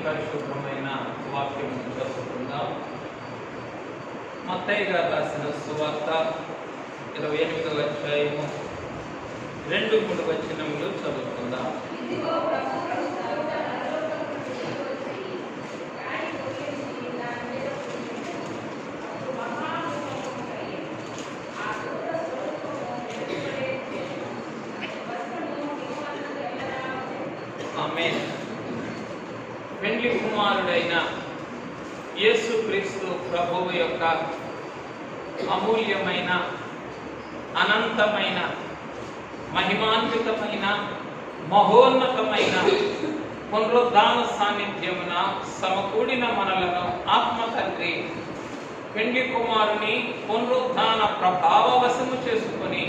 పరిశుభ్రమైన వాక్యం చదువుకుందాం. మత్తయి గారు రాసిన సువార్త 28వ అధ్యాయము 2-3 వచనములు చదువుకుందాం. ఆమేన్. పెండ్లి కుమారుడైన యేసుక్రీస్తు ప్రభువు యొక్క అమూల్యమైన, అనంతమైన, మహిమాన్వితమైన, మహోన్నతమైన పునరుద్ధాన సాన్నిధ్యమున సమకూడిన మనలను ఆత్మ తండ్రి పెండ్లి కుమారుని పునరుద్ధాన ప్రభావవశము చేసుకొని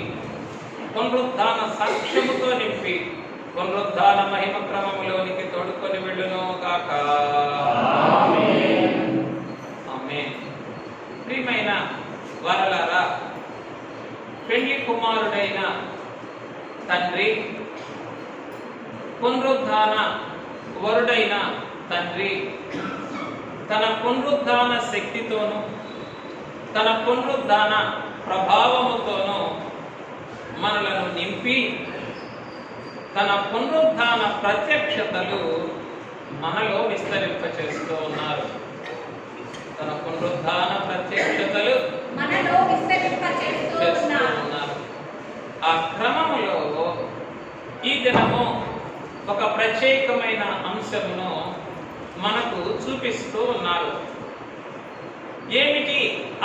పునరుద్ధాన సాక్ష్యముతో నింపి పునరుద్ధాన మహిమ క్రమములోనికి తోడుకొని వెళ్ళును గాక. ఆమేన్. ప్రియమైన వారలారా, పెండ్లి కుమారుడైన తండ్రి, పునరుద్ధాన వరుడైన తండ్రి తన పునరుద్ధాన శక్తితోనూ తన పునరుద్ధాన ప్రభావముతోనూ మనలను నింపి తన పునరుద్ధాన ప్రత్యక్షతలు మనలో విస్తరింపచేస్తూ ఉన్నారు. తన పునరుద్ధాన ప్రత్యక్షతలు మనలో విస్తరింపచేస్తూ ఉన్నారు. ఆ క్రమములో ఈ దినము ఒక ప్రత్యేకమైన అంశమును మనకు చూపిస్తూ ఉన్నారు. ఏమిటి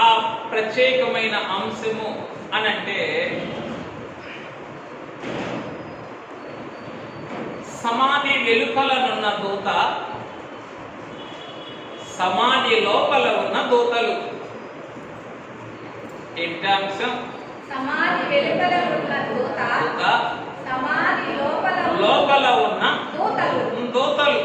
ఆ ప్రత్యేకమైన అంశము అనంటే, సమాధి వెలుపలనున్న దూత, సమాధి లోపల ఉన్న దూతలు. ఏంటి అంశం? సమాధి వెలుపల ఉన్న దూత, సమాధి లోపల ఉన్న దూతలు.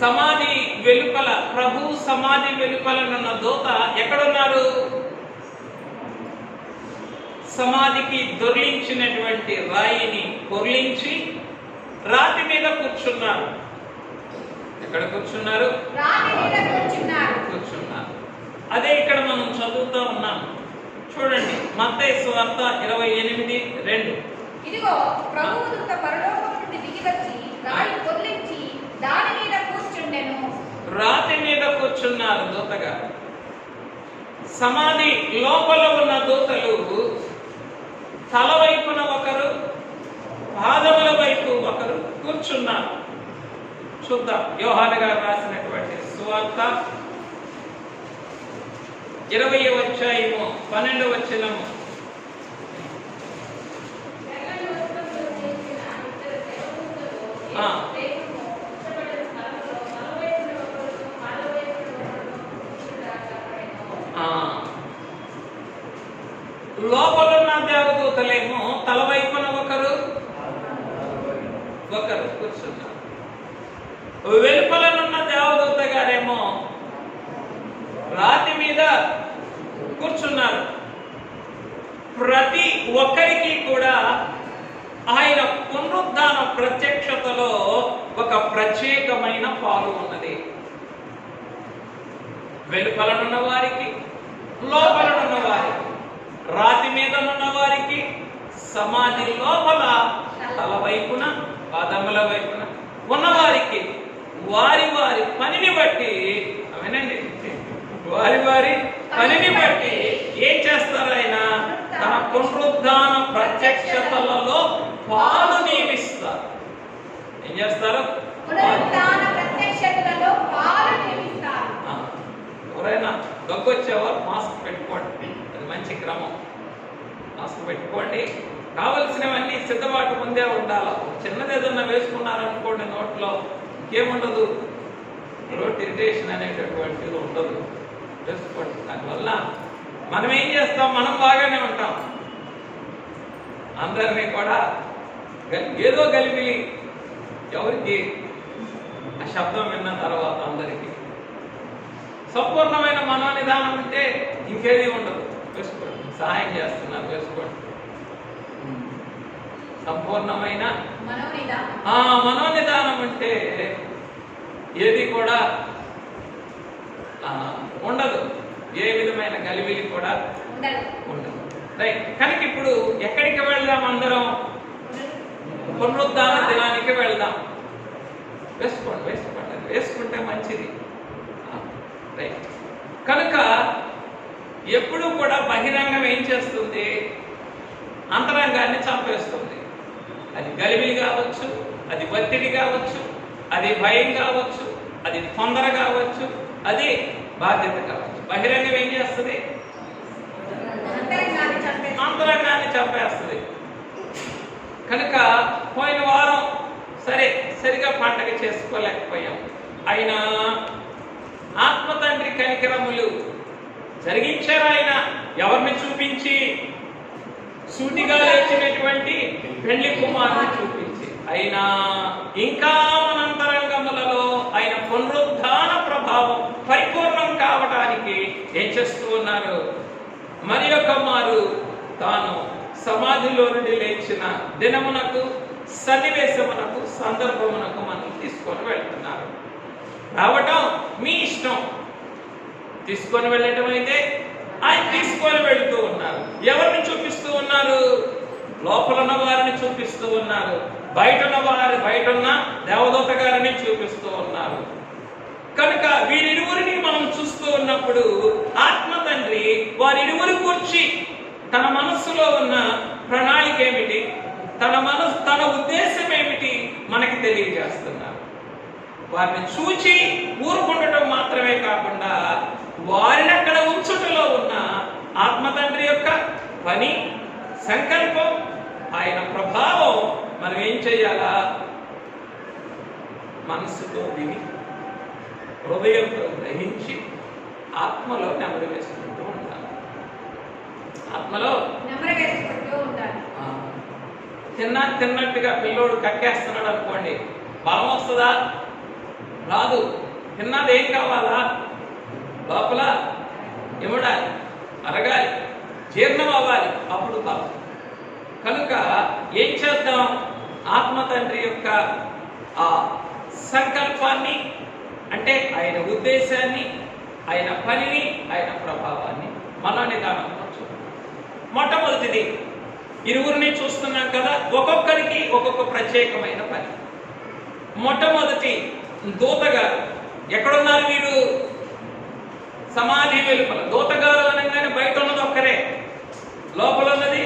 సమాధి వెలుపల, ప్రభు సమాధి వెలుపలనున్న దూత ఎక్కడున్నారు? సమాధికి దొర్లించినటువంటి రాయిని పొర్లించి రాతి మీద కూర్చున్నారు. ఎక్కడ కూర్చున్నారు? కూర్చున్నారు. అదే ఇక్కడ మనం చదువుతూ ఉన్నాం. చూడండి, మత్తయి సువార్త 28:2. ఇదిగో ప్రభువు దూత పరలోకము నుండి దిగి వచ్చి రాయి పొర్లించి దాని మీద కూర్చుండెను. రాతి మీద కూర్చున్నారు దూతగా. సమాధి లోపల ఉన్న దూతలు తల వైపున ఒకరు, పాదముల వైపు ఒకరు కూర్చున్నారు. చూద్దాం. యోహాను గారు రాసినటువంటి సువార్త 20వ అధ్యాయము 12వ వచనము. లోపలున్న దేవదూతలేమో తల వైపున ఒకరు కూర్చున్నారు. వెలుపలనున్న దేవదూత గారేమో రాతి మీద కూర్చున్నారు. ప్రతి ఒక్కరికి కూడా ఆయన పునరుద్ధాన ప్రత్యక్షతలో ఒక ప్రత్యేకమైన పాలు ఉన్నది. వెలుపలనున్న వారికి, లోపలనున్న వారికి, రాతి మీద ఉన్న వారికి, సమాధి లోపల తల వైపున, పాదముల వైపున ఉన్నవారికి వారి వారి పనిని బట్టి, వినండి, వారి వారి పనిని బట్టి ఏం చేస్తారు? ఆయన తన పునరుద్ధాన ప్రత్యక్షతలలో పాలు నియమిస్తారు. ఏం చేస్తారు? ఎవరైనా దగ్గొచ్చేవారు మాస్క్ పెట్టుకోండి. అది మంచి క్రమం. మాస్క్ పెట్టుకోండి. కావలసినవన్నీ సిద్ధపాటు ముందే ఉండాలి. చిన్నది ఏదన్నా వేసుకున్నారనుకోండి నోట్లో, ఇంకేముండదు, రోడ్ ఇరిటేషన్ అనేటటువంటిది ఉండదు. వేసుకోండి. దానివల్ల మనం ఏం చేస్తాం? మనం బాగానే ఉంటాం. అందరినీ కూడా ఏదో గలిపిలి, ఎవరికి ఆ శబ్దం విన్న తర్వాత అందరికీ సంపూర్ణమైన మనోనిదానం ఉంటే ఇంకేది ఉండదు. వేసుకోండి. సహాయం చేస్తున్నారు, వేసుకోండి. సంపూర్ణమైన మనోనిదానం. మనోనిదానం అంటే ఏది కూడా ఉండదు, ఏ విధమైన గలిబిలి కూడా ఉండదు. రైట్. కనుక ఇప్పుడు ఎక్కడికి వెళ్దాం? అందరం పునరుద్ధాన దినానికి వెళ్దాం. వేసుకుంటే మంచిది. రైట్. కనుక ఎప్పుడు కూడా బహిరంగం ఏం చేస్తుంది? అంతరంగాన్ని చంపేస్తుంది. అది గలిబిలి కావచ్చు, అది ఒత్తిడి కావచ్చు, అది భయం కావచ్చు, అది తొందర కావచ్చు, అది బాధ్యత కావచ్చు. బహిరంగం ఏం చేస్తుంది? అంతరంగాన్ని చంపేస్తుంది. కనుక పోయిన వారం సరిగా పండగ చేసుకోలేకపోయాం. అయినా ఆత్మ తండ్రి కనికరములు జరిగించారు. ఆయన ఎవరిని చూపించి? సూటిగా లేచినటువంటి పెళ్లి కుమారుని చూపించి. అయినా ఇంకా మన అంతరంగములలో ఆయన పునరుద్ధాన ప్రభావం పరిపూర్ణం కావడానికి ఏం చేస్తూ ఉన్నారు? మరి ఒక మారు తాను సమాధిలో నుండి లేచిన దినమునకు, సన్నివేశమునకు, సందర్భమునకు మనం తీసుకొని వెళ్తున్నారు. రావటం మీ ఇష్టం. తీసుకొని వెళ్ళటం అయితే ఆయన తీసుకొని వెళ్తూ ఉన్నారు. ఎవరిని చూపిస్తూ ఉన్నారు? లోపల ఉన్న వారిని చూపిస్తూ ఉన్నారు. బయట ఉన్న దేవదూత గారిని చూపిస్తూ ఉన్నారు. కనుక వీరిరువురిని మనం చూస్తూ ఉన్నప్పుడు ఆత్మ తండ్రి వారిరువురి కూర్చి తన మనస్సులో ఉన్న ప్రణాళిక ఏమిటి, తన ఉద్దేశం ఏమిటి మనకి తెలియజేస్తున్నారు. వారిని చూచి ఊరుకుండటం మాత్రమే కాకుండా వారిని అక్కడ ఉంచుటలో ఉన్న ఆత్మ తండ్రి యొక్క పని, సంకల్పం, ఆయన ప్రభావం మనం ఏం చేయాలా? మనస్సుతో విని, హృదయంతో గ్రహించి, ఆత్మలో నెమరు వేసుకుంటూ ఉండాలి. ఆత్మలో తిన్నట్టుగా పిల్లోడు కక్కేస్తున్నాడు అనుకోండి, బలం వస్తుందా? రాదు. తిన్నది ఏం కావాలా? లోపల ఇమడాలి, అరగాలి, జీర్ణం అవ్వాలి, అప్పుడు బలం. కనుక ఏం చేద్దాం? ఆత్మ తండ్రి యొక్క ఆ సంకల్పాన్ని, అంటే ఆయన ఉద్దేశాన్ని, ఆయన పనిని, ఆయన ప్రభావాన్ని మనోనిదానంతో చూద్దాం. మొట్టమొదటిది, ఇరువురిని చూస్తున్నాం కదా, ఒక్కొక్కరికి ఒక్కొక్క ప్రత్యేకమైన పని. మొట్టమొదటి దూతగారు. ఎక్కడున్నారు వీరు? సమాధి వెలుపల. దూతగారు అనగానే బయట ఉన్నది ఒక్కరే, లోపల ఉన్నది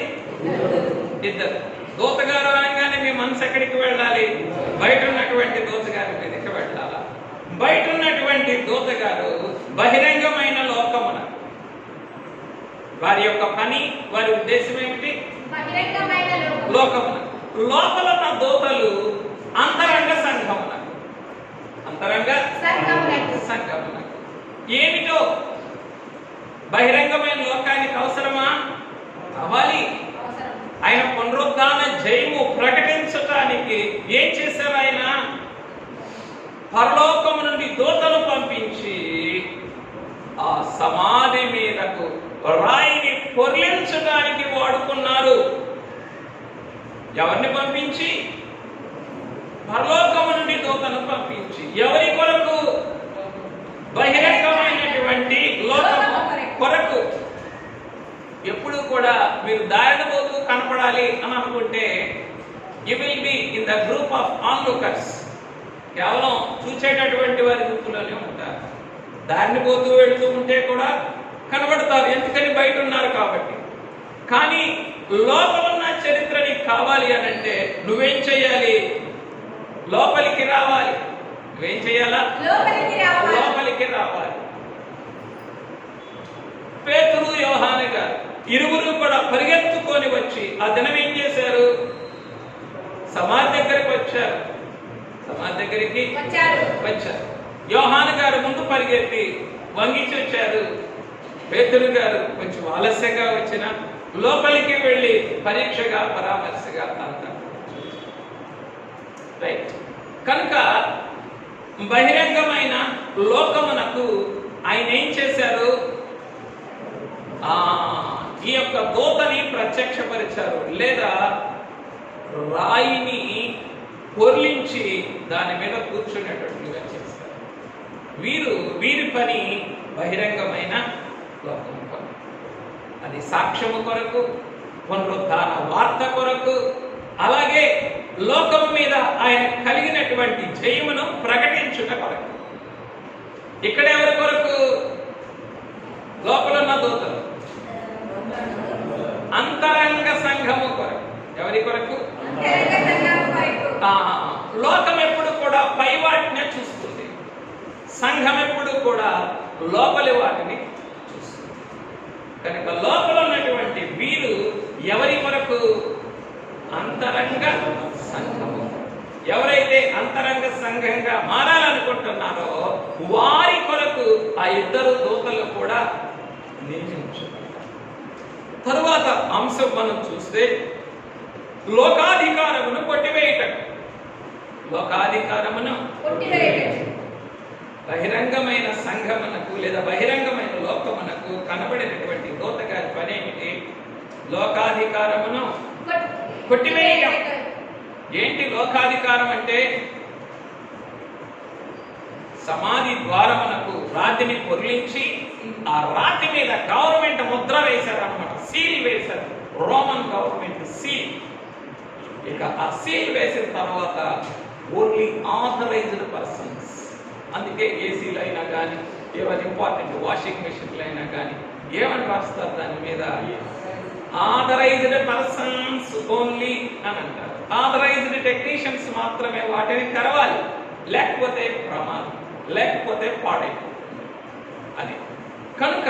ఇద్దరు. దూతగారు అనగానే మీ మనసు ఎక్కడికి వెళ్ళాలి? బయట ఉన్నటువంటి దూతగారి మీదకి వెళ్ళాలా? బయట ఉన్నటువంటి దూతగారు బహిరంగమైన లోకమున. వారి యొక్క పని, వారి ఉద్దేశం ఏమిటి? లోకమున. లోపల ఉన్న దూతలు అంతరంగ సంఘమున. అంతరంగ సంఘమున ఏమిటో? బహిరంగమైన లోకానికి అవసరమా? కావాలి. ఆయన పునరుద్ధాన జయము ప్రకటించటానికి ఏం చేశారు? ఆయన పరలోకము నుండి దూతను పంపించి ఆ సమాధి మీదకు రాయిని పొర్లించడానికి వాడుకున్నారు. ఎవరిని పంపించి? పరలోకము నుండి దూతను పంపించి. ఎవరి కొరకు? బహిరంగమైనటువంటి లోకము కొరకు. ఎప్పుడు కూడా మీరు దారిన పోతూ కనపడాలి అని అనుకుంటే you will be in the group of onlookers. కేవలం చూసేటటువంటి వారి గుంపులోనే ఉంటారు. దారిని పోతూ వెళుతూ ఉంటే కూడా కనబడతారు, ఎందుకని బయట ఉన్నారు కాబట్టి. కానీ లోపల ఉన్న చరిత్ర నీకు కావాలి అని అంటే నువ్వేం చేయాలి? లోపలికి రావాలి. నువ్వేం చేయాలా? లోపలికి రావాలి. పేతురు, యోహాను గారు ఇరువురు కూడా పరిగెత్తుకొని వచ్చి ఆ దినం ఏం చేశారు? సమాధి దగ్గరికి వచ్చారు. సమాధి దగ్గరికి వచ్చారు. యోహాను గారు ముందు పరిగెత్తి వంగిచి వచ్చారు. పేతురు గారు కొంచెం ఆలస్యంగా వచ్చిన లోపలికి వెళ్ళి పరీక్షగా, పరామర్శగా అంతా. రైట్. కనుక బహిరంగమైన లోకమునకు ఆయన ఏం చేశారు? ఈ యొక్క దూతని ప్రత్యక్షపరిచారు, లేదా రాయిని పొర్లించి దాని మీద కూర్చునేటట్లుగా చేస్తారు. వీరి పని బహిరంగమైన లోకం కొరకు, అది సాక్ష్యము కొరకు, పునరుద్ధాన వార్త కొరకు, అలాగే లోకం మీద ఆయన కలిగినటువంటి జయమును ప్రకటించుట కొరకు. ఇక్కడ ఎవరి కొరకు? లోపల ఉన్న దూతలు, అంతరంగ సంఘము కొరకు. ఎవరి కొరకు? లోకం ఎప్పుడు కూడా పై వాటినే చూస్తుంది, సంఘం ఎప్పుడు కూడా లోపలి వాటిని చూస్తుంది. కనుక లోపల ఉన్నటువంటి వీరు ఎవరి కొరకు? అంతరంగ సంఘము. ఎవరైతే అంతరంగ సంఘంగా మారాలనుకుంటున్నారో వారి కొరకు ఆ ఇద్దరు దూతలు కూడా నియమించారు. తరువాత అంశం మనం చూస్తే లోకాధికారమును కొట్టివేయటం. లోకాధికారమును బహిరంగమైన సంఘమునకు లేదా బహిరంగమైన లోకమునకు కనబడినటువంటి దూత గారి పని ఏమిటి? లోకాధికారమును కొట్టివేయటం. ఏంటి లోకాధికారం అంటే? సమాధి ద్వారమునకు రాతిని పొర్లించి ఆ రాతి మీద గవర్నమెంట్ ముద్ర వేశారు అన్నమాట, సీల్ వేశారు. Roman government seal. ఇక ఆ సీల్ వేసిన తర్వాత ఓన్లీ ఆథరైజ్డ్ పర్సన్స్, అందుకే ఏసీలు అయినా కానీ ఏమైనా ఇంపార్టెంట్ వాషింగ్ మెషిన్లు అయినా కానీ ఏమని రాస్తారు దాని మీద? ఆథరైజ్డ్ పర్సన్స్ ఓన్లీ అని అంటారు. ఆథరైజ్డ్ టెక్నీషియన్స్ మాత్రమే వాటిని తెరవాలి, లేకపోతే ప్రమాదం, లేకపోతే పాడైపోతుంది అని. కనుక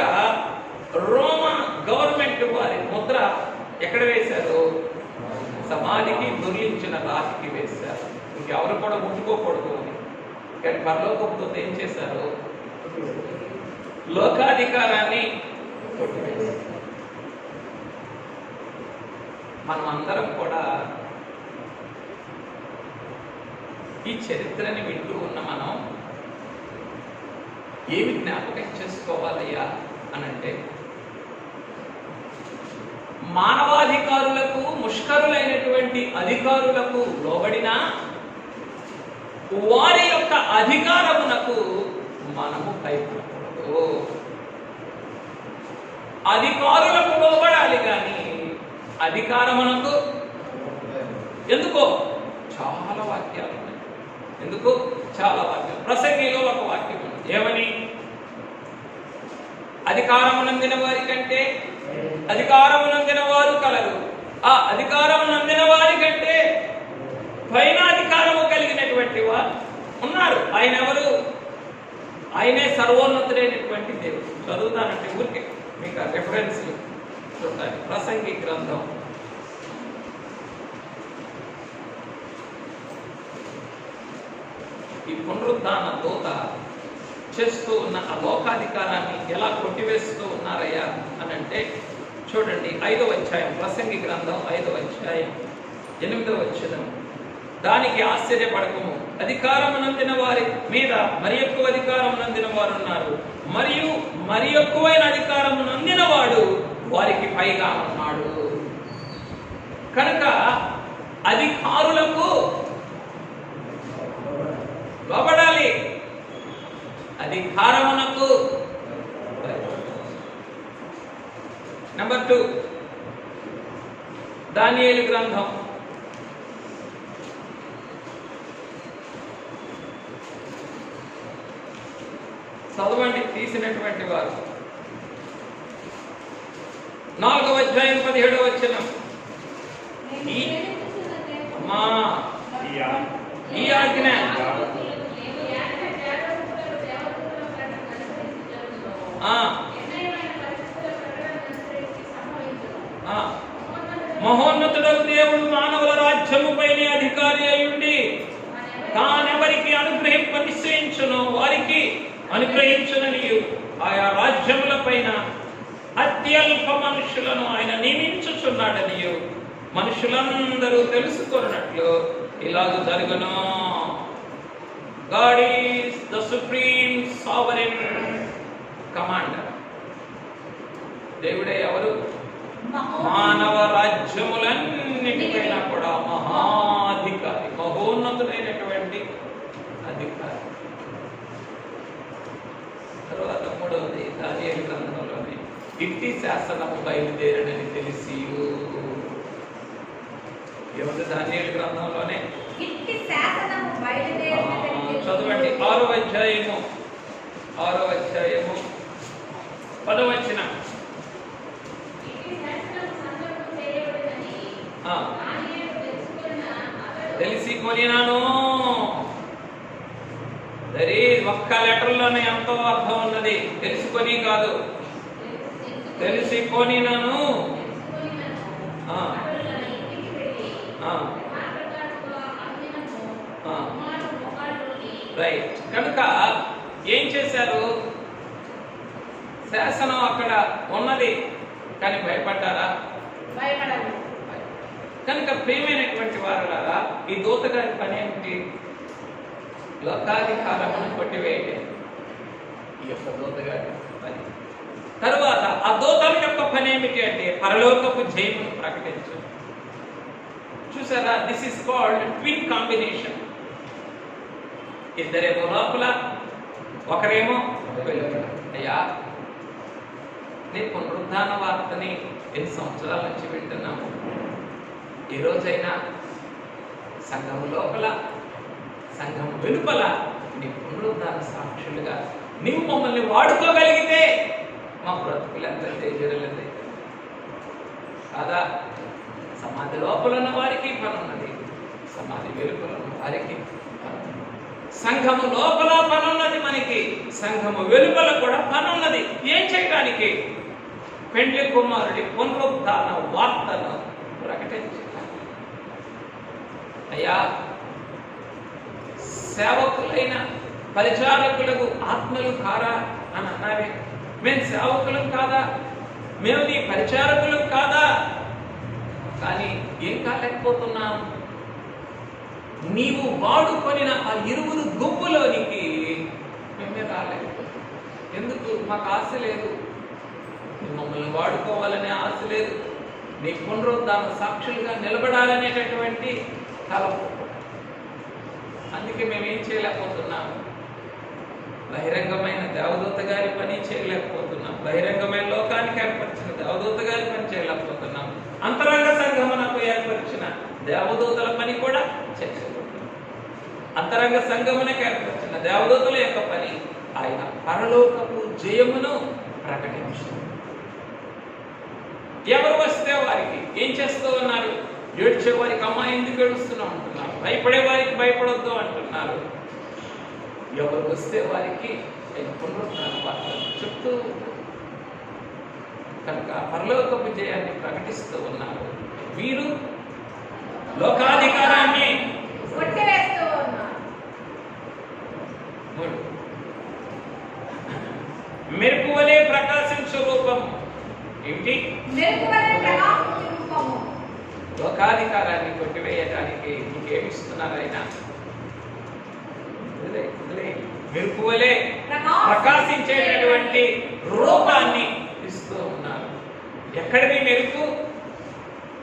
రోమా గవర్నమెంట్ వారి ముద్ర ఎక్కడ వేశారు? సమాధికి దొర్లించిన రాతికి వేశారు. ఇంకెవరు కూడా ముట్టుకోకూడదు అని. కానీ పరలోకంతో ఏం చేశారు? లోకాధికారాన్ని కొట్టివేశారు. మనం అందరం కూడా ఈ చరిత్రని వింటూ ఉన్న మనం ఏమి జ్ఞాపకం చేసుకోవాలయ్యా అనంటే, మానవాధికారులకు, ముష్కరులైనటువంటి అధికారులకు లోబడిన వారి యొక్క అధికారమునకు మనము భయపడకూడదు. అధికారులకు లోబడాలి కానీ అధికారమునకు ఎందుకో చాలా వాక్యాలు ఉన్నాయి. ఎందుకు? చాలా వాక్యాలు. ప్రసంగిలో ఒక వాక్యం ఉంది. ఏమని? అధికారమునందిన వారి కంటే అధికారమునందిన వారు కలరు, ఆ అధికారమునందిన వారి కంటే పైన అధికారము కలిగినటువంటి వారు ఉన్నారు. ఆయన ఎవరు? ఆయనే సర్వోన్నతుడైనటువంటి దేవుడు. చదువుతానంటే ఊరికే మీకు రెఫరెన్స్ చూడాలి. ప్రసంగి గ్రంథం ఈ పునరుద్ధాన దూత చేస్తూ ఉన్న ఆ లోకాధికారాన్ని ఎలా కొట్టివేస్తూ ఉన్నారయ్యా అని అంటే చూడండి, 5వ అధ్యాయం, ప్రసంగి గ్రంథం 5వ అధ్యాయం 8వ వచనం. దానికి ఆశ్చర్యపడకము, అధికారమునందిన వారి మీద మరి ఎక్కువ అధికారమునందిన వారు ఉన్నారు, మరియు మరి ఎక్కువైన అధికారమునందిన వాడు వారికి పైగా ఉన్నాడు. కనుక అధికారులకు లోబడాలి, అధికారమునకు. నెంబర్ 2, దానియేలు గ్రంథం 'చదవండి తీసినటువంటి వారు. 4వ అధ్యాయం 17వ వచనం. అమ్మా ఈ ఆజ్ఞ మహోన్నతుడకు దేవుడు మానవుల రాజ్యముపైనే అధికారి అయ్యుండి తానెవరికి అనుగ్రహింప నిశ్చయించును వారికి అనుగ్రహించుననియు ఆయా రాజ్యముల పైన అత్యల్ప మనుషులను ఆయన నియమించుచున్నాడనియు మనుషులందరూ తెలుసుకున్నట్లు ఇలాగ జరుగును. God is the supreme sovereign commander. దేవుడే ఎవరు? మానవ రాజ్యములన్నిటిపైన కూడా మహాధికారి, మహోన్నతుడైనటువంటి అధికారి. తర్వాత మూడవది దానియేలు గ్రంథంలోనే ఇట్టి శాసనము బయలుదేరడని తెలిసి, ఏముంది దానియేలు గ్రంథంలోనే ఇట్టి శాసనము బయలుదేరడని చదవండి. 6వ అధ్యాయము 10వ వచనం. తెలిసి కొనినాను. ఒక్క లెటర్లోనే ఎంతో అర్థం ఉన్నది. తెలుసుకొని కాదు, తెలిసి కొనినాను. రైట్. కనుక ఏం చేశారు? శాసనం అక్కడ ఉన్నది, కానీ భయపడ్డారా? భయపడాలి. కనుక ప్రియమైనటువంటి వారులారా, ఈ దూత గారి పని ఏమిటి? లోకాధికారమును కొట్టివేయటం ఈ యొక్క దూత గారి పని. తరువాత ఆ దూతల యొక్క పని ఏమిటి అంటే పరలోకపు జయమును ప్రకటించడం. చూసారా? This is called twin combination. ఇద్దరేమో లోపల, ఒకరేమో వెలుపల. అయ్యా, నేను పునరుద్ధాన వార్తని ఎన్ని సంవత్సరాల నుంచి వింటున్నాము. ఈ రోజైనా సంఘం లోపల, సంఘం వెలుపల నీ పునరుద్ధాన సాక్షులుగా నీవు మమ్మల్ని వాడుకోగలిగితే మా బ్రతుకులు ఎంత తేజరలేదు కాదా? సమాధి లోపల ఉన్న వారికి పని ఉన్నది, సమాధి వెలుపల ఉన్న వారికి పని ఉన్నది. సంఘము లోపల పని ఉన్నది మనకి, సంఘము వెలుపల కూడా పని ఉన్నది. ఏం చేయడానికి? పెండ్లి కుమారుడి పునరుద్ధాన వార్తను ప్రకటించాలి. అయ్యా, సేవకులైన పరిచారకులకు ఆత్మలు కారా అని అన్నారే. మేము సేవకులం కాదా? మేము నీ పరిచారకులం కాదా? కానీ ఏం కాలేకపోతున్నాం? నీవు వాడుకొనిన ఆ ఇరువురు గుంపులోనికి మేమే రాలేకపోతున్నాం. ఎందుకు? మాకు ఆశ లేదు, మమ్మల్ని వాడుకోవాలనే ఆశ లేదు, నీ పునరుద్ధాన సాక్షులుగా నిలబడాలనేటటువంటి తలపు. అందుకే మేమేం చేయలేకపోతున్నాం? బహిరంగమైన దేవదూత గారి పని చేయలేకపోతున్నాం, బహిరంగమైన లోకానికి ఏర్పరిచిన దేవదూత గారి పని చేయలేకపోతున్నాం, అంతరంగ సంఘమునకు ఏర్పరిచిన దేవదూతల పని కూడా చేయలేకపోతున్నాం. అంతరంగ సంఘమునకు ఏర్పరిచిన దేవదూతల యొక్క పని ఆయన పరలోకపు జయమును ప్రకటించారు. ఎవరు వస్తే వారికి ఏం చేస్తూ ఉన్నారు? ఏడ్చే వారికి అమ్మ ఎందుకు ఏడుస్తున్నావు అంటున్నారు, భయపడే వారికి భయపడొద్దు అంటున్నారు. ఎవరు వస్తే వారికి పునరుద్ధాన వార్తను చెప్తూ, కనుక పరలోకపు జయాన్ని ప్రకటిస్తూ ఉన్నారు. వీరు లోకాధికారాన్ని కొట్టివేస్తూ ఉన్నారు. మెరుపు వలె ప్రకాశించు రూపం ఏమిటి? మెరుపు వలె ప్రకాశించు రూపము. లోకాధికారాన్ని కొట్టివేయడానికి ఇంకేమిస్తున్నారు ఆయన? మెరుపు వలె ప్రకాశించేటటువంటి రూపాన్ని ఇస్తూ ఉన్నారు. ఎక్కడిది మెరుపు?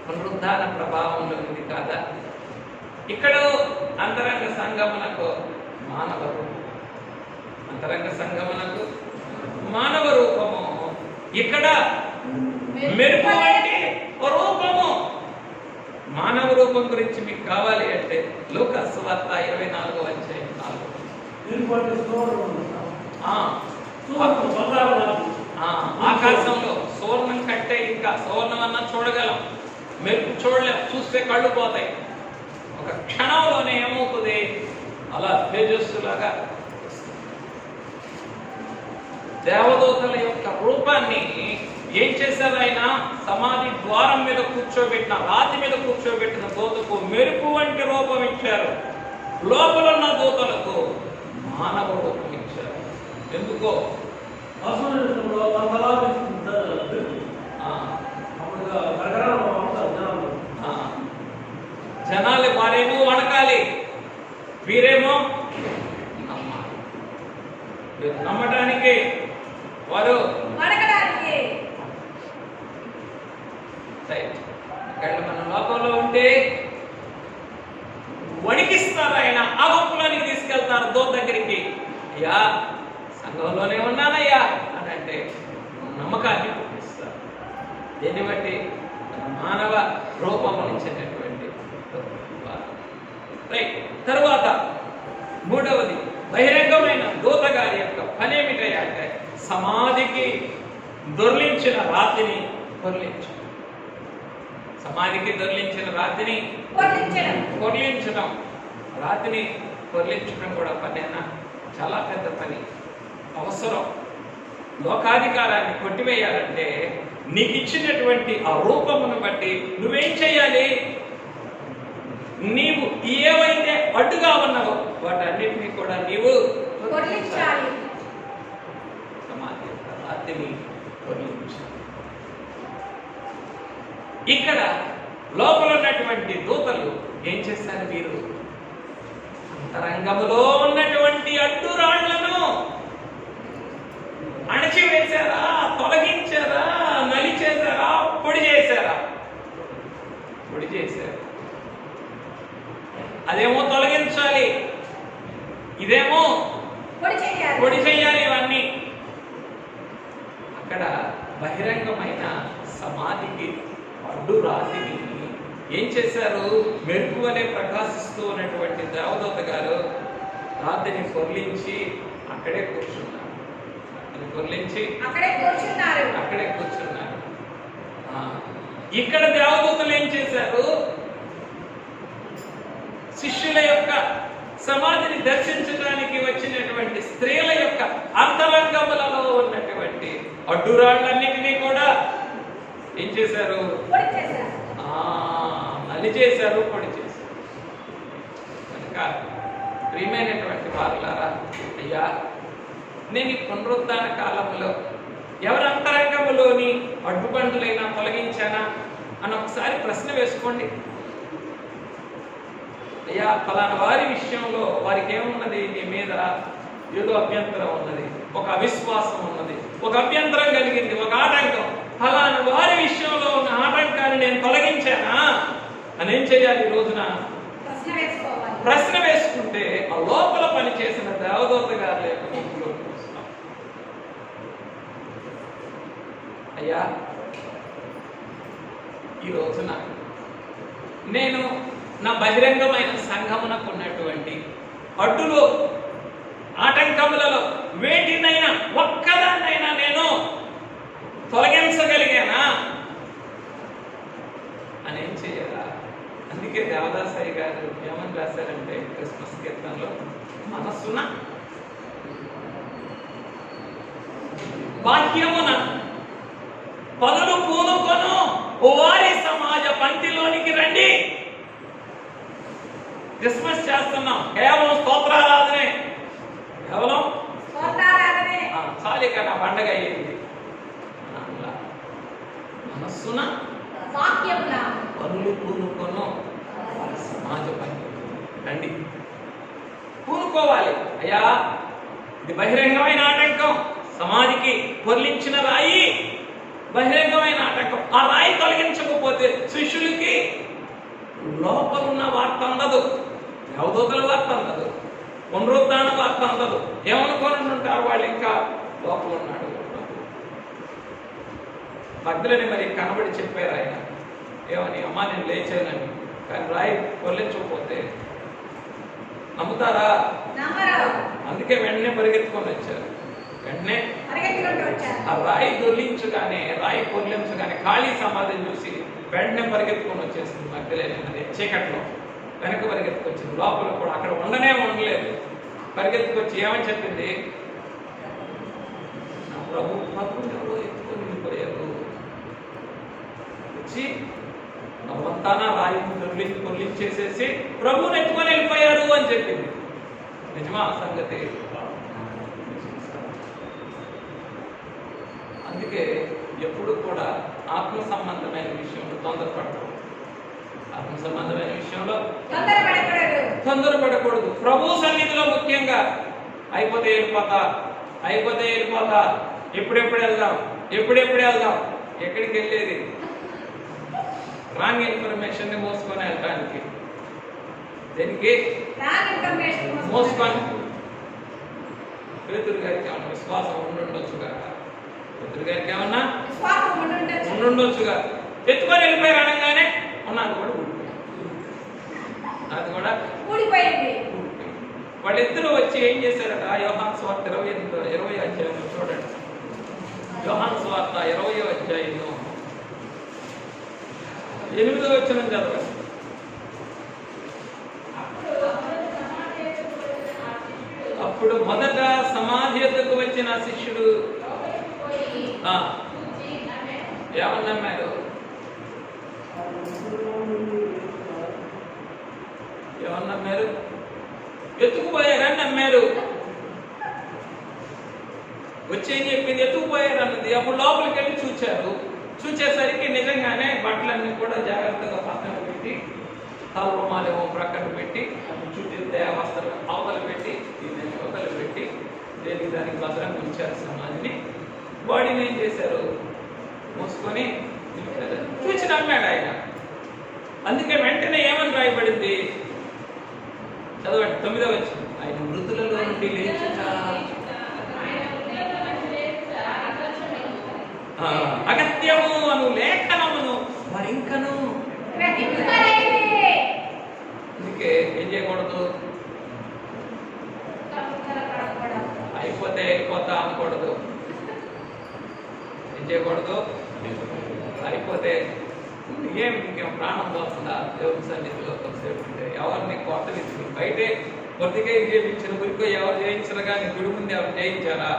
పునరుద్ధాన ప్రభావంలో ఉంది కాదా? ఇక్కడ అంతరంగ సంగమునకు మానవ రూపం, అంతరంగ సంగమునకు మానవ రూపము. ఇక్కడ మెరుపు అంటే రూపము. మానవ రూపం గురించి మీకు కావాలి అంటే లూకాసు సువార్త 24వ అధ్యాయం 4. ఆకాశంలో సువర్ణం కంటే ఇంకా సువర్ణం అన్న చూడగలం, మెరుపు చూడలేం, చూస్తే కళ్ళు పోతాయి. ఒక క్షణంలోనే ఏమవుతుంది? అలా తేజస్సులాగా దేవదూతల యొక్క రూపాన్ని ఏం చేశారు? ఆయన సమాధి ద్వారం మీద కూర్చోబెట్టిన, రాతి మీద కూర్చోబెట్టిన దూతకు మెరుపు వంటి రూపం ఇచ్చారు. లోపల ఉన్న దూతలకు మానవ రూపం ఇచ్చారు. ఎందుకో? జనాలు వారేమో వణకాలి, వీరేమో నమ్మాలి. నమ్మటానికి వారు వణకడానికి. రైట్. ఇక్కడ మన లోకంలో ఉంటే వణికిస్తారు, ఆయన ఆ గుంపులోనికి తీసుకెళ్తారు దూత దగ్గరికి. అయ్యా సంఘంలోనే ఉన్నానయ్యా అని అంటే నమ్మకాన్ని పుట్టిస్తారు. దీన్ని బట్టి మానవ రూపమునిచ్చినటువంటి రైట్. తరువాత మూడవది బహిరంగమైన దూత గారి యొక్క పని ఏమిటయ్యా అంటే సమాధికి దొర్లించిన రాతిని పొర్లించు. సమాధికి దొర్లించిన రాతిని పొర్లించడం, రాతిని పొర్లించడం కూడా పనేనా? చాలా పెద్ద పని, అవసరం. లోకాధికారాన్ని కొట్టివేయాలంటే నీకు ఇచ్చినటువంటి ఆ రూపమును బట్టి నువ్వేం చేయాలి? నీవు ఏవైతే అడ్డుగా ఉన్నావో వాటన్నిటినీ కూడా నీవు పొర్లించాలి. సమాధి రాతిని పొర్లించాలి. ఇక్కడ లోపల ఉన్నటువంటి దూతలు ఏం చేశారు? మీరు అంతరంగములో ఉన్నటువంటి అడ్డురాళ్లను అణచివేశారా, తొలగించారా, నలిచేశారా, పొడి చేశారా? పొడి చేశారు. అదేమో తొలగించాలి, ఇదేమో పొడి చేయాలి. ఇవన్నీ అక్కడ బహిరంగమైన సమాధికి అడ్డు రాతిని ఏం చేశారు? మెరుపు వలె ప్రకాశిస్తూ ఉన్నటువంటి దేవదూత గారు రాతిని పొర్లించి అక్కడే కూర్చున్నారు. అక్కడే కూర్చున్నారు. ఇక్కడ దేవదూతలు ఏం చేశారు? శిష్యుల యొక్క సమాధిని దర్శించడానికి వచ్చినటువంటి స్త్రీల యొక్క అంతరంగములలో ఉన్నటువంటి అడ్డురాళ్ళన్నిటినీ కూడా ఏం చేశారు? నలి చేశారు, పొడి చేశారు. కనుక ప్రియమైనటువంటి వారులారా, అయ్యా నేను ఈ పునరుద్ధాన కాలంలో ఎవరి అంతరంగములోని అడ్డుబండులైనా తొలగించానా అని ఒకసారి ప్రశ్న వేసుకోండి. అయ్యా ఫలానా వారి విషయంలో వారికి ఏమున్నది? నీ మీద ఏదో అభ్యంతరం ఉన్నది, ఒక అవిశ్వాసం ఉన్నది, ఒక అభ్యంతరం కలిగింది, ఒక ఆటంకం. ఫలానా వారి విషయంలో ఉన్న ఆటంకాన్ని నేను తొలగించానా అని ఏం చేయాలి? ఈ రోజున ప్రశ్న వేసుకుంటే ఆ లోపల పనిచేసిన దేవదూత గారి యొక్క గుంపులో చూస్తాం. అయ్యా ఈ రోజున నేను నా బహిరంగమైన సంఘమునకు ఉన్నటువంటి అడ్డులో, ఆటంకములలో వేటినైనా ఒక్కదాన్నైనా నేను తొలగించగలిగానా అని ఏం చేయాలా? అందుకే దేవదాసాయి గారు ఏమని రాశారంటే క్రిస్మస్ కీర్తనలో, మనస్సున బాహ్యమున పనులు పూనుకొను వారి సమాజ పంక్తిలోనికి రండి. క్రిస్మస్ చేస్తున్నాం, కేవలం స్తోత్రారాధనే, కేవలం చాలి కదా పండగ అయ్యింది. మనస్సున పనులు పూనుకొను సమాజ పంక్తి రండి. పూనుకోవాలి. అయ్యా ఇది బహిరంగమైన ఆటంకం, సమాధికి పొర్లించిన రాయి బహిరంగమైన ఆటంకం. ఆ రాయి తొలగించకపోతే శిష్యులకి లోపలున్న వార్త అందదు, దేవదూతల వార్త అందదు, పునరుద్ధాన వార్త అందదు. ఏమనుకోని ఉంటారు వాళ్ళు? ఇంకా లోపల ఉన్నాడు భక్తులని మరి కనబడి చెప్పారు ఆయన. ఏమని? అమ్మా నేను లేచానని. కానీ రాయి పొర్లించకపోతే నమ్ముతారా? అందుకే వెంటనే పరిగెత్తుకొని వచ్చారు. వెంటనే ఆ రాయి దొర్లించగానే, రాయి పొర్లించగానే ఖాళీ సమాధిని చూసి వెంటనే పరిగెత్తుకొని వచ్చేసింది. మధ్యలేనది చీకట్లో వెనక పరిగెత్తుకొచ్చింది. లోపల కూడా అక్కడ ఉండలేదు. పరిగెత్తుకొచ్చి ఏమని చెప్పింది? నా ప్రభు ఎవరో ఎత్తుకొని వెళ్ళిపోయారు. వచ్చి నవ్వంతానా రాయి పొర్లించేసేసి ప్రభువుని ఎత్తుకొని వెళ్ళిపోయారు అని చెప్పింది. నిజమా సంగతి? అందుకే ఎప్పుడు కూడా ఆత్మ సంబంధమైన విషయంలో తొందరపడకూడదు. ఆత్మ సంబంధమైన విషయంలో తొందరపడకూడదు. ప్రభు సన్నిధిలో ముఖ్యంగా అయిపోతే వెళ్ళిపోతా, ఎప్పుడెప్పుడు వెళ్దాం, ఎక్కడికి వెళ్ళేది? రాంగ్ ఇన్ఫర్మేషన్ ని మోసుకొని వెళ్ళడానికి. దీనికి రాంగ్ ఇన్ఫర్మేషన్ మోసుకొని పేతురు గారికి ఏమన్నా విశ్వాసం ఉండుండొచ్చుగా, పేతురు గారికి ఏమన్నా విశ్వాసం ఉండుండొచ్చుగా. ఎత్తుకొని వెళ్ళిపోయారు అనగానే ఉన్నది కూడా ఊడిపోయింది, అది కూడా ఊడిపోయింది. వాళ్ళిద్దరూ వచ్చి ఏం చేశారట? యోహాను సువార్త 20 అధ్యాయంలో చూడండి. యోహాను సువార్త 20 అధ్యాయంలో 8వ వచనం చదవండి. అప్పుడు మొదట సమాధి యొద్దకు వచ్చిన శిష్యుడు ఏమని నమ్మారు? ఏమని నమ్మారు? ఎత్తుకుపోయారని నమ్మారు. వచ్చి ఏం చెప్పింది? ఎత్తుకుపోయారు అన్నది. అప్పుడు లోపలికి వెళ్ళి చూచారు. చూచేసరికి నిజంగానే బట్టలన్నీ కూడా జాగ్రత్తగా పక్కన పెట్టి, తలరుమాలేమో ప్రక్కన పెట్టి, చుట్టూ దేవస్థలు అవతల పెట్టి, దీన్ని అవతల పెట్టి, దేనికి దానికి భద్రంగా ఉంచారు సమాధిని. బాడీని ఏం చేశారు? మోసుకొని చూచి నమ్మాడు ఆయన. అందుకే వెంటనే ఏమని రాయబడింది? చదవండి 9వ వచనం. ఆయన మృతులలో నుండి లేచుట అగత్యము అను లేఖనమును మరింకను. అందుకే ఏం చేయకూడదు? అయిపోతే వెళ్ళిపోతా అనకూడదు. ఏం చేయకూడదు? అయిపోతే ఇంకేం ప్రాణం పోతుందా దేవుని సన్నిధిలో కొంతసేపు ఉంటే? ఎవరిని కొట్టలేదు. బయటే కొద్దిగా చేయించిన గురికో ఎవరు చేయించరు, కానీ గుడి ముందు ఎవరు చేయించారా?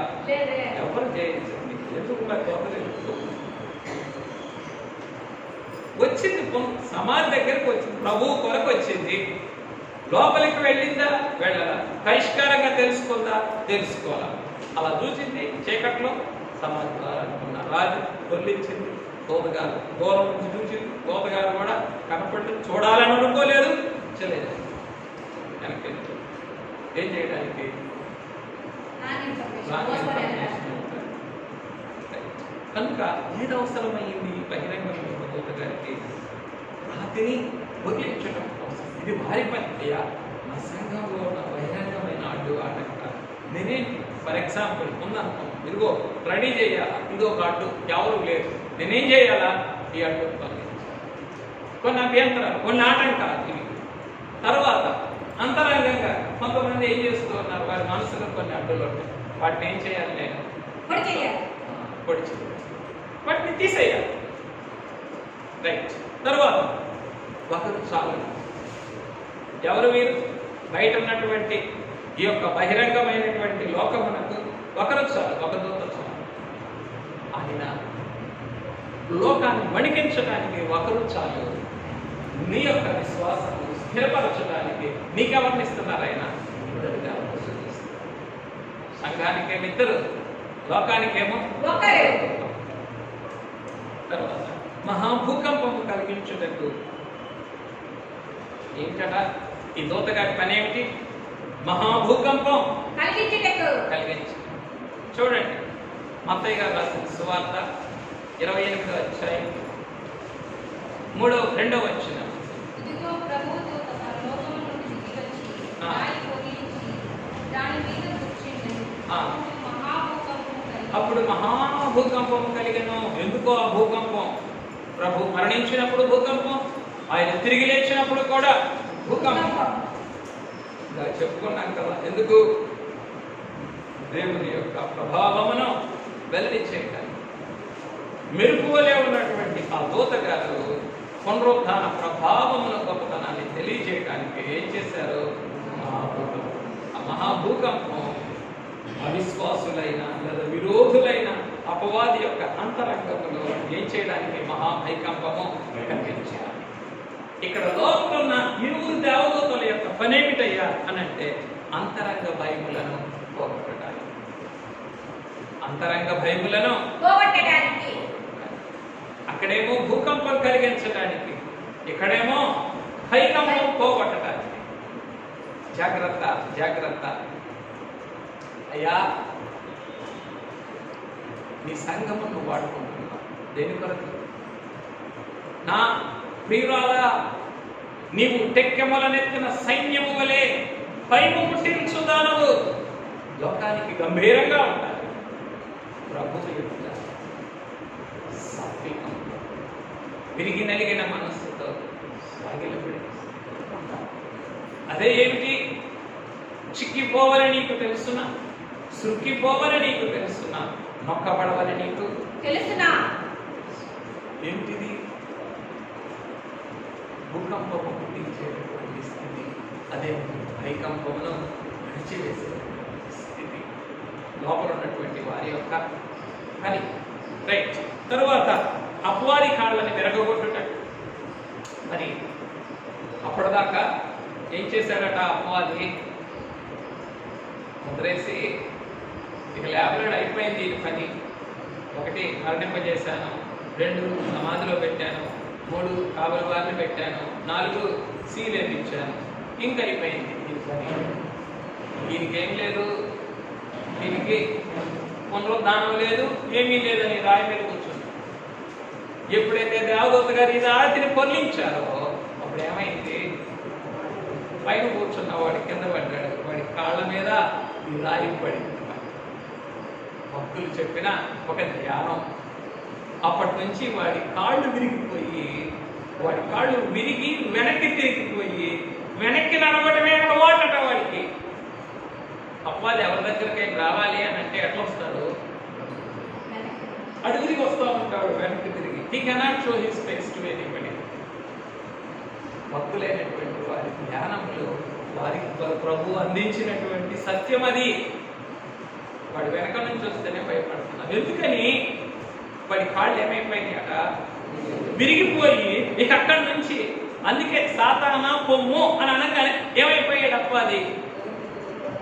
ఎవరు చేయించండి. ఎందుకు మరి కొత్తలేదు? వచ్చింది సమాధి దగ్గరికి వచ్చింది, ప్రభు కొరకు వచ్చింది. లోపలికి వెళ్ళిందా? వెళ్ళాలా? పరిష్కారంగా తెలుసుకుందా? తెలుసుకోవాలా? అలా చూసింది చీకట్లో సమాధి ద్వారా అనుకున్న రాజు కొల్లించింది. తోతగారు దూరం నుంచి చూసింది. తోతగారు కూడా కనపడి చూడాలని అనుకోలేదు, చేయలేదు. వెనక్కి ఏం చేయడానికి? కనుక ఏది అవసరమైంది బహిరంగమైన తోతగారికి? రాతిని వదిలించడం అవసరం. ఇది భారీ పని. అయ్యా, నా సంఘంలో ఉన్న బహిరంగమైన అడ్డు ఆటంక నేనేంటి? ఫర్ ఎగ్జాంపుల్ ఉందనుకో, ఇదిగో రెడీ చేయాలా, ఇదో ఒక అడ్డు, ఎవరు లేదు, నేనేం చేయాలా? ఈ అడ్డు కొన్ని అభ్యంతరాలు, కొన్ని ఆటంకాలు ఇవి. తర్వాత అంతరంగంగా కొంతమంది ఏం చేస్తూ ఉన్నారు? వారి మనసులో కొన్ని అడ్డులు ఉంటాయి. వాటిని ఏం చేయాలి? నేను పొడి చేయాలి, వాటిని తీసేయాలి. రైట్. తర్వాత ఒకరు చాలు. ఎవరు వీరు? బయట ఉన్నటువంటి ఈ యొక్క బహిరంగమైనటువంటి లోకమునకు ఒకరు చాలు, ఒక దూత చాలు. ఆయన లోకాన్ని వణికించడానికి ఒకరు చాలు. నీ యొక్క విశ్వాసాన్ని స్థిరపరచడానికి నీకెవరిని ఇస్తున్నారు? ఆయన సంఘానికేమో ఇద్దరు, లోకానికేమో ఒకరే. తర్వాత మహాభూకంపము కలిగించుటకు ఏంటట? ఈ దూతగారి పని ఏమిటి? మహాభూకంపం కలిగించి. చూడండి, మత్తయి గారు రాసిన సువార్త 28వ అధ్యాయం 2వ వచనం. అప్పుడు మహాభూకంపం కలిగను. ఎందుకో ఆ భూకంపం? ప్రభు మరణించినప్పుడు భూకంపం, ఆయన తిరిగి లేచినప్పుడు కూడా భూకంపం. ఇలా చెప్పుకున్నాం కదా. ఎందుకు? దేవుని యొక్క ప్రభావమును వెల్లడి చేయడానికి. మెరుపువలే ఉన్నటువంటి ఆ దూతగారు పునరుద్ధాన ప్రభావమును గొప్పతనాన్ని తెలియజేయడానికి ఏం చేశారు? ఆ మహాభూకంపం అవిశ్వాసులైన లేదా విరోధులైన అపవాది యొక్క అంతరంగంలో ఏం చేయడానికి? మహాభూకంపము కనిపించారు. ఇక్కడ లోపల ఉన్న ఇరువురు దేవదూతల యొక్క పనేమిటయ్యా అని అంటే అంతరంగ భయములను పోగొట్టడానికి. అంతరంగ భయములను పోగొట్టడానికి. అక్కడేమో భూకంపం కలిగించడానికి, ఇక్కడేమో భయకంపం పోగొట్టడానికి. జాగ్రత్త, జాగ్రత్త అయ్యా. నీ సంఘమును వాడుకుంటున్నావు దేని కొరకు? నా ప్రియురాలా, నీవు టెక్కెమలనెత్తిన సైన్యము వలె పైపు పుట్టించుదానవు. లోకానికి గంభీరంగా ఉంటారు. ప్రభువు యొక్క సాత్వికం, విరిగి నలిగిన మనస్సుతో సాగిలపడి. అదే ఏమిటి? చిక్కిపోవాలని నీకు తెలుసునా? సుక్కిపోవాలని నీకు తెలుసునా? నొక్కబడవని నీకు తెలుసునా? ఏమిటిది? భూకంపము పుట్టించేటటువంటి స్థితి. అదే భూకంపమును అణిచివేసే స్థితి లోపల ఉన్నటువంటి వారి యొక్క పని. రైట్. తరువాత అపవాది కాళ్ళని విరగొట్టుట. మరి అప్పటిదాకా ఏం చేశాడట అపవాది? ముద్రేసి ఇక లేబరేడ్ అయిపోయింది ఈ పని. 1 మరణింపజేశాను, 2 సమాధిలో పెట్టాను, 3 కావలి వారిని పెట్టాను, 4 సీలేపించాను, ఇంకా అయిపోయింది ఈ పని. దీనికేం లేదు, దీనికి పునరుద్ధానం లేదు, ఏమీ లేదని రాయి మీద కూర్చుంది. ఎప్పుడైతే దేవదూత గారు ఈ రాతిని పొర్లించారో అప్పుడు ఏమైంది? పైన కూర్చున్న వాడి కింద పడ్డాడు, వాడి కాళ్ళ మీద ఈ రాయి పడింది. భక్తులు చెప్పిన ఒక ధ్యానం. అప్పటి నుంచి వాడి కాళ్ళు విరిగిపోయి, వాడి కాళ్ళు విరిగి వెనక్కి తిరిగిపోయి, వెనక్కి నడవడమే అలవాటట వాడికి. అప్పాది ఎవరి దగ్గరికి రావాలి అని అంటే ఎట్లా వస్తాడు? అడుగురికి వస్తూ ఉంటాడు వెనక్కి తిరిగి. He cannot show his face to anybody. భక్తులైనటువంటి వారి ధ్యానంలో వారికి ప్రభు అందించినటువంటి సత్యం అది. వాడి వెనక నుంచి వస్తేనే భయపడుతున్నాడు. ఎందుకని? వాడి కాళ్ళు ఏమైపోయినాయట? విరిగిపోయి ఇక అక్కడి నుంచి, అందుకే సాతానా పొమ్ము అని అనగానే ఏమైపోయాడు అప్పాది?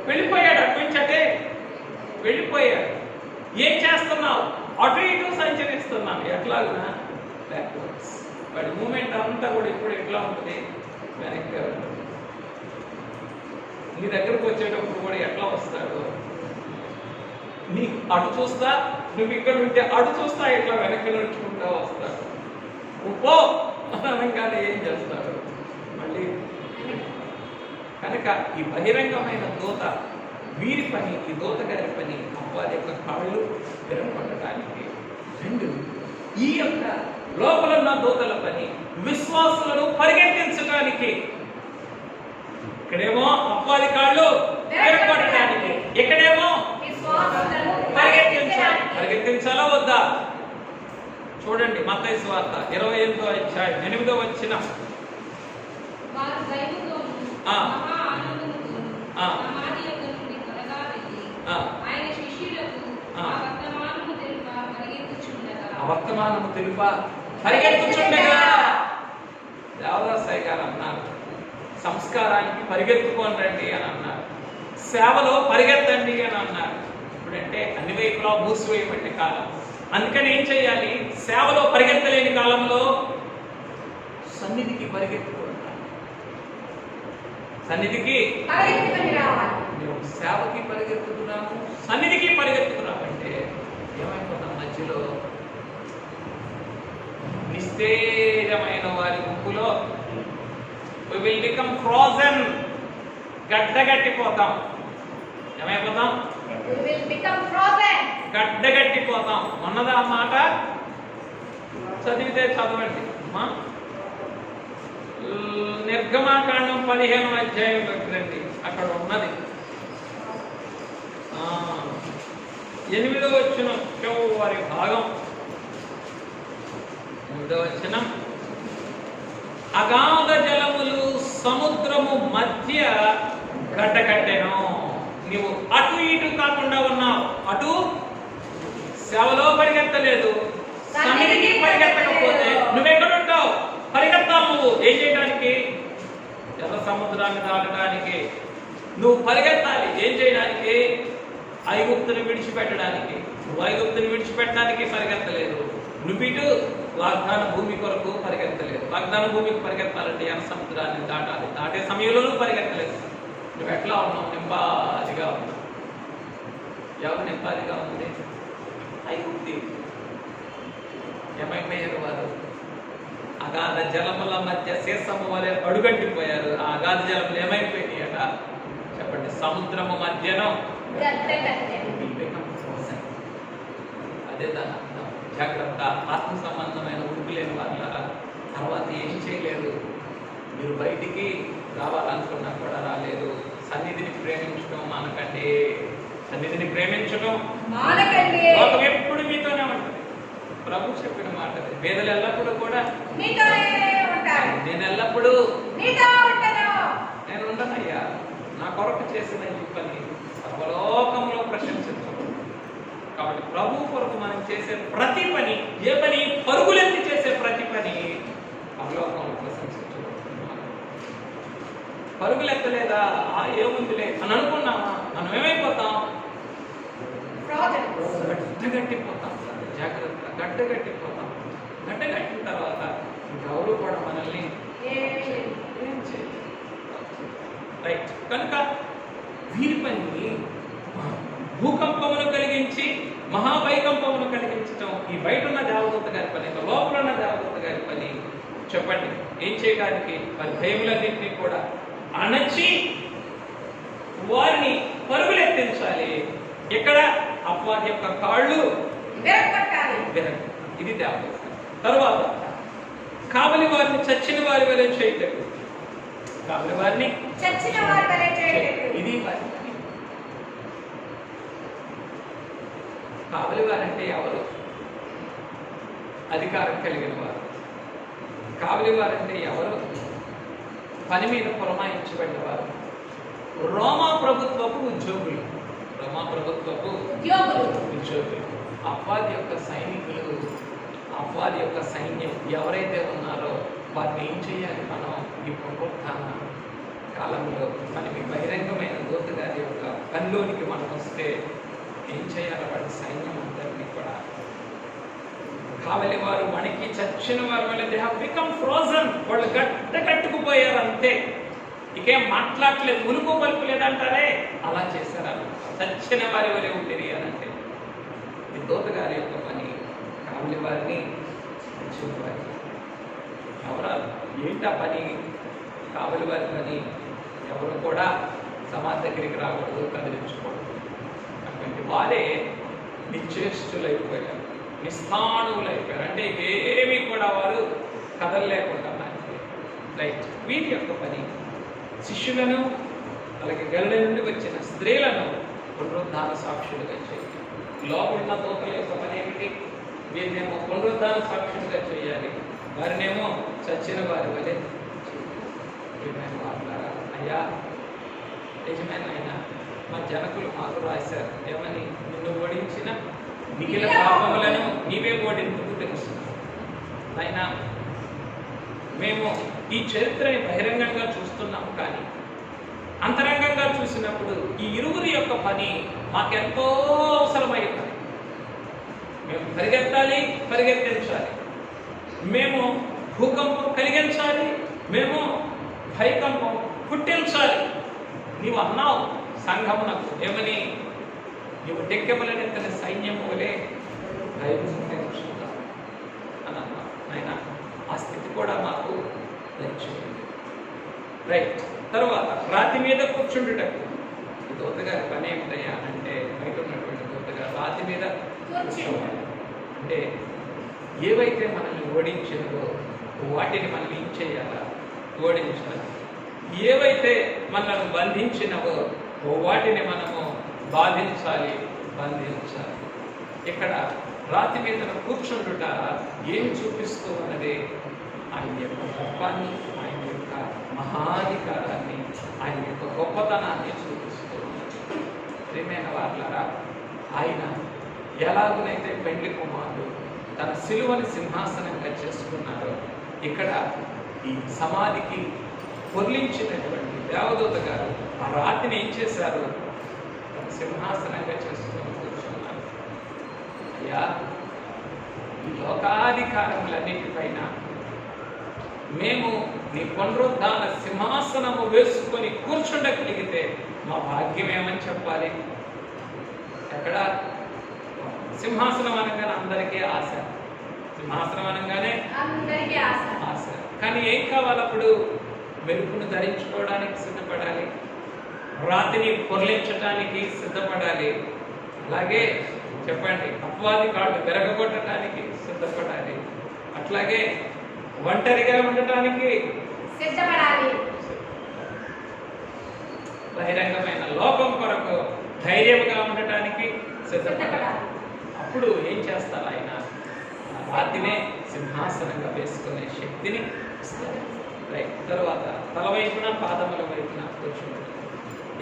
వెళ్ళిపోయాడు. అటు నుంచి అంటే వెళ్ళిపోయాడు. ఏం చేస్తున్నావు? అటు ఇటు సంచరిస్తున్నాను. ఎట్లాగునా? బ్యాక్వర్డ్స్. వాడి మూమెంట్ అంతా కూడా ఇప్పుడు ఎట్లా ఉంటుంది? వెనక్కి. నీ దగ్గరకు వచ్చేటప్పుడు కూడా ఎట్లా వస్తాడు? నీ అటు చూస్తా, నువ్వు ఇక్కడ ఉంటే అటు చూస్తా, ఇట్లా వెనక్కి నడుచుకుంటా వస్తాడు. ఉప్పో అనగానే ఏం చేస్తాడు? మళ్ళీ. కనుక ఈ బహిరంగమైన దూత వీరి పని, ఈ దూత గారి పని అపవాది యొక్క కాళ్ళు విరగొట్టడానికి. 2, ఈ యొక్క లోపల ఉన్న దూతల పని విశ్వాసులను పరిగెత్తించడానికి. ఇక్కడేమో అపవాది కాళ్ళు విరగొట్టడానికి, ఇక్కడేమో పరిగెత్తించాలా వద్దా? చూడండి మత్తయి సువార్త 28వ అధ్యాయం 8వ వచనం. వర్తమానము తెలుప పరిగెత్తుచుండగా. దేవదాసయ్య గారు అన్నారు, సంస్కారానికి పరిగెత్తుకొని రండి అని అన్నారు, సేవలో పరిగెత్తండి అని అన్నారు. ఇప్పుడంటే అన్ని వైపులా మూసివేయబడిన కాలం. అందుకని ఏం చేయాలి? సేవలో పరిగెత్తలేని కాలంలో సన్నిధికి పరిగెత్తుకుంటాం. సన్నిధికి సేవకి పరిగెత్తుతున్నాము, సన్నిధికి పరిగెత్తుకున్నామంటే ఏమైపోతాం? మధ్యలో నిస్తేజమైన వారి గుంపులో we will become frozen. గడ్డగట్టిపోతాం. ఏమైపోతాం? గడ్డగట్టిపోతాం. ఉన్నదా మాట? చదివితే చదవండి. నిర్గమాకాండం 15వ అధ్యాయంలోకి రండి, అక్కడ ఉన్నది. 8వ వచనం చివరి భాగం. 8వ వచనం. అగాధ జలములు సముద్రము మధ్య గడ్డకట్టెను. నీవు అటు ఇటు కాకుండా ఉన్నావు. అటు సేవలో పరిగెత్తలేదు, సన్నిధికి పరిగెత్తకపోతే నువ్వెక్కడుంటావు? పరిగెత్తావు. నువ్వు ఏం చేయడానికి? ఎర్ర సముద్రాన్ని దాటడానికి నువ్వు పరిగెత్తాలి. ఏం చేయడానికి? ఐగుప్తుని విడిచిపెట్టడానికి. నువ్వు ఐగుప్తుని విడిచిపెట్టడానికి పరిగెత్తలేదు. నువ్వు ఇటు వాగ్దాన భూమి కొరకు పరిగెత్తలేదు. వాగ్దాన భూమికి పరిగెత్తాలంటే ఎర్ర సముద్రాన్ని దాటాలి. దాటే సమయంలోనూ పరిగెత్తలేదు. నువ్వు ఎట్లా ఉన్నావు? నెమ్మదిగా ఉన్నావు. ఎవరు నెమ్మదిగా ఉంది? ఐగుప్తి. ఏమైపోయారు వారు? అగాధ జలముల మధ్య సీసము వలె అడుగంటిపోయారు. ఆ అగాధ జలములు ఏమైపోయినాయట చెప్పండి? సముద్రము మధ్యను అదే దాని అర్థం. జాగ్రత్త. ఆత్మ సంబంధమైన ఉడుకు లేని వాళ్ళ తర్వాత ఏం చేయలేదు. మీరు బయటికి రావాలనుకున్నా కూడా రాలేదు. సన్నిధిని ప్రేమించడం మానకండి. సన్నిధిని ప్రేమించడం మానకండి. లోకం ఎప్పుడు మీతోనే ఉంటుంది. ప్రభు చెప్పిన మాట పేదలు ఎల్లప్పుడూ కూడా మీతోనే ఉంటారు. నేను ఎల్లప్పుడూ మీతో ఉంటాను. నేను ఉండనయ్యా. నా కొరకు చేసిన ఈ పని సర్వలోకంలో ప్రశంసించబడు. కాబట్టి ప్రభు కొరకు మనం చేసే ప్రతి పని, ఏ పని పరుగులెత్తి చేసే ప్రతి పని పరలోకంలో ప్రశంసించబడుతున్నాం. పరుగులెత్తలేదా ఏముందిలే అని అనుకున్నామా మనం ఏమైపోతాం? గడ్డగట్టిపోతాం. జాగ్రత్త. గడ్డగట్టిపోతాం. గడ్డగట్టిన తర్వాత ఇంకెవరు కూడా మనల్ని ఏం చేయలేదు. రైట్. కనుక వీరి పని భూకంపమును కలిగించి మహాభైకంపమును కలిగించడం ఈ బయట ఉన్న దేవదూత గారి పని, లోపల ఉన్న దేవదూత గారి పని. చెప్పండి ఏం చేయడానికి? వారి భయములన్నింటినీ కూడా అణచి వారిని పరుగులెత్తించాలి. ఇక్కడ అపవాది యొక్క కాళ్ళు ఇది దేవదూత. తరువాత కావలి వారిని చచ్చిన వారి వలె చేయటం. కావలి వారిని చచ్చిన వారి వలె చేయటం. ఇది వారి పని. కావలి వారంటే ఎవరు? అధికారం కలిగిన వారు. కావలి వారంటే ఎవరు? పని మీద పురమాయించబడ్డవారు. రోమా ప్రభుత్వపు ఉద్యోగులు. రోమా ప్రభుత్వపు ఉద్యోగులు. అపవాది యొక్క సైనికులు, అపవాది యొక్క సైన్యం ఎవరైతే ఉన్నారో వారిని ఏం చేయాలి? మనం ఈ పునరుత్థాన కాలంలో మనకి బహిరంగమైన దూత గారి యొక్క పనిలోనికి మనం వస్తే ఏం చేయాలి? వాడి సైన్యం అందరినీ కూడా కావలి వారు మనకి చచ్చిన వారి వల్ల దే హావ్ బికమ్ ఫ్రోజన్. వాళ్ళు కట్టుకుపోయారు అంతే. ఇకేం మాట్లాడలేదు, ములుపు పలుపు లేదంటారే అలా చేశారు. చచ్చిన వారి వలె ఉంటుంది అని అంటే ఈ దూత గారి యొక్క పని. కావలి వారిని చచ్చిన వారి ఎవరా? ఏంటా పని? కావలి వారి పని ఎవరు కూడా సమాధి దగ్గరికి రాకూడదు, కదిలించకూడదు. అటువంటి వారే నిశ్చేష్టులైపోయారు, నిస్థాణువులైపోయారు. అంటే ఏమీ కూడా వారు కదలలేకుండా. రైట్. వీరి యొక్క పని శిష్యులను అలాగే గలిలయ నుండి వచ్చిన స్త్రీలను పునరుద్ధాన సాక్షులుగా చేయాలి. లోపలున్న దూతల యొక్క పని ఏమిటి? వీరినేమో పునరుద్ధాన సాక్షులుగా చేయాలి, వారినేమో చచ్చిన వారి వలె మాట్లాడాలి. అయ్యా నిజమైన ఆయన మా జనకులు మాకు రాశారు ఏమని? నిన్ను ఓడించిన మిగిలిన పాపములను నీవే ఓడిందుకు తెలుసు. అయినా మేము ఈ చరిత్రని బహిరంగంగా చూస్తున్నాం, కానీ అంతరంగంగా చూసినప్పుడు ఈ ఇరువురి యొక్క పని మాకెంతో అవసరమైంది. మేము పరిగెత్తాలి, పరిగెత్తించాలి. మేము భూకంపం కలిగించాలి, మేము భయకంపం పుట్టించాలి. నీవు అన్నావు సంఘమునకు ఏమని? నీవు డెక్కెమలనెత్తని సైన్యము వలె భయముంచుకుంటా అని అన్నావు. ఆయన ఆ స్థితి కూడా మాకు దయచేయండి. రైట్. తర్వాత రాతి మీద కూర్చుండుటకు ఈ దూతగారి పని ఏమిటయ్యా అంటే బయట ఉన్నటువంటి దూతగారు రాతి మీద కూర్చోవాలి. అంటే ఏవైతే మనల్ని ఓడించినవో వాటిని మనం ఏం చేయాలా? ఓడించాలి. ఏవైతే మనల్ని బంధించినవో వాటిని మనము బాధించాలి, బంధించాలి. ఇక్కడ రాతి మీద కూర్చుండుట ఏమి చూపిస్తూ ఉన్నది? ఆయన యొక్క గొప్పని, ఆయన యొక్క మహాధికారాన్ని, ఆయన యొక్క గొప్పతనాన్ని చూపిస్తూ ఉన్నది. ప్రియమైన వారలారా, ఆయన ఎలాగునైతే పెండ్లి కుమారుడు తన సిలువని సింహాసనంగా చేసుకున్నాడో, ఇక్కడ ఈ సమాధికి పొర్లించినటువంటి దేవదూత గారు ఆ రాతిని ఏం చేశారు? తన సింహాసనంగా చేసుకుని కూర్చున్నారు. అయ్యా, ఈ లోకాధికారములన్నిటిపైన మేము నీ పునరుద్ధాన సింహాసనము వేసుకొని కూర్చుండగలిగితే మా భాగ్యం ఏమని చెప్పాలి? ఎక్కడ సింహాసనం అనగానే అందరికీ ఆశ. సింహాసనం అనగానే అందరికీ ఆశ. ఆశ. కానీ ఏం కావాలి అప్పుడు? మెరుపును ధరించుకోవడానికి సిద్ధపడాలి, రాతిని పొర్లించడానికి సిద్ధపడాలి, అలాగే చెప్పండి అపవాది కాళ్ళు విరగొట్టడానికి సిద్ధపడాలి, అట్లాగే ఒంటరిగా ఉండటానికి సిద్ధపడాలి, బహిరంగమైన లోకం కొరకు ధైర్యంగా ఉండటానికి సిద్ధపడాలి. అప్పుడు ఏం చేస్తారు ఆయన? ఆ రాతినే సింహాసనంగా వేసుకునే శక్తిని ఇస్తారు. రైట్. తర్వాత తల వైపున పాదముల వైపున కూర్చుంటారు.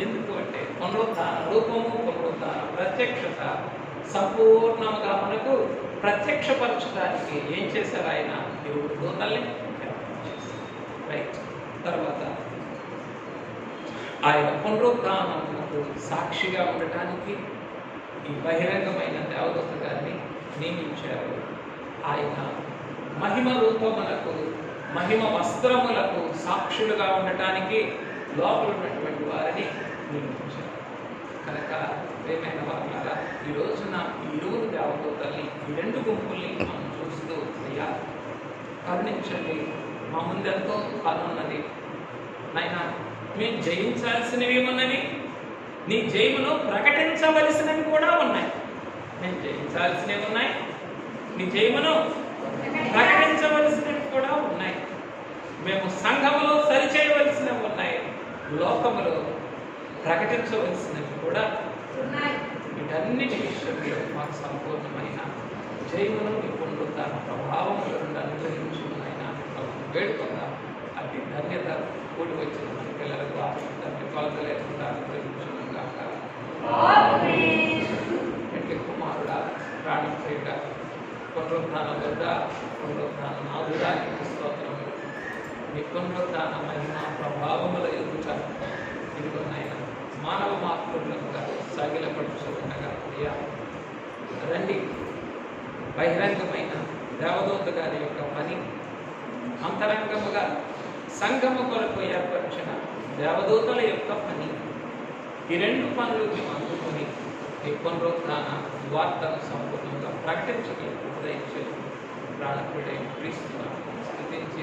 ఎందుకు అంటే పునరుత్థాన రూపము, పునరుత్థాన ప్రత్యక్షత సంపూర్ణంగా మనకు ప్రత్యక్షపరచడానికి ఏం చేశారు ఆయన? దేవుడు దూతల్ని చేశారు. రైట్. తర్వాత ఆయన పునరుత్థానమునకు సాక్షిగా ఉండటానికి ఈ బహిరంగమైన దేవదూత గారిని నియమించారు. ఆయన మహిమ రూపములకు, మహిమ వస్త్రములకు సాక్షులుగా ఉండటానికి లోపల ఉన్నటువంటి వారిని నియమించారు. కనుక ప్రియమైన వారులారా, ఈ రోజున ఈ ఇరువురు దేవదూతల్ని, ఈ రెండు గుంపుల్ని మనం చూస్తూ, అయ్యా కరుణించండి, మా ముందెంతో పనున్నది నాయన, మేము జయించాల్సినవి ఉన్నవి, నీ జయమును ప్రకటించవలసినవి కూడా ఉన్నాయి. మేము జయించాల్సినవి ఉన్నాయి, నీ జయమును ప్రకటించవలసినవి కూడా ఉన్నాయి. మేము సంఘములో సరిచేయవలసినవి ఉన్నాయి, లోకములో ప్రకటించవలసినవి కూడా ఉన్నాయి. వీటన్నిటి విషయంలో మాకు సంపూర్ణమైన జయమును నీ పునరుత్థాన ప్రభావముల నుండి అనుగ్రహించుకున్నాయన వేడుకుందాం. అతి ధన్యత కూడి వచ్చిన మన పిల్లలకు తండ్రి కొలత లేకుండా అనుగ్రహించుకున్నాం కాక. ఎట్టి కుమారుడా, ప్రాణప్రియుడా, పునరుత్థాన వద్ద పునరుత్థాన నాదుడా, నీకు స్తోత్రములు. నీ పునరుత్థాన మహిమ ప్రభావముల ఎదుట ఇదిగోనైనా మానవ మాతృలుగా సాగిలపడుచు ఉండగా అయ్యా రండి. బహిరంగమైన దేవదూత గారి యొక్క పని, అంతరంగముగా సంఘము కొరకు ఏర్పరిచిన దేవదూతల యొక్క పని, ఈ రెండు పనులు అందుకొని ఈ పునరుత్థాన వార్తను సంపూర్ణంగా ప్రకటించగలిగి దయచేసి ప్రాణప్రియుడైన క్రీస్తును స్తుతించి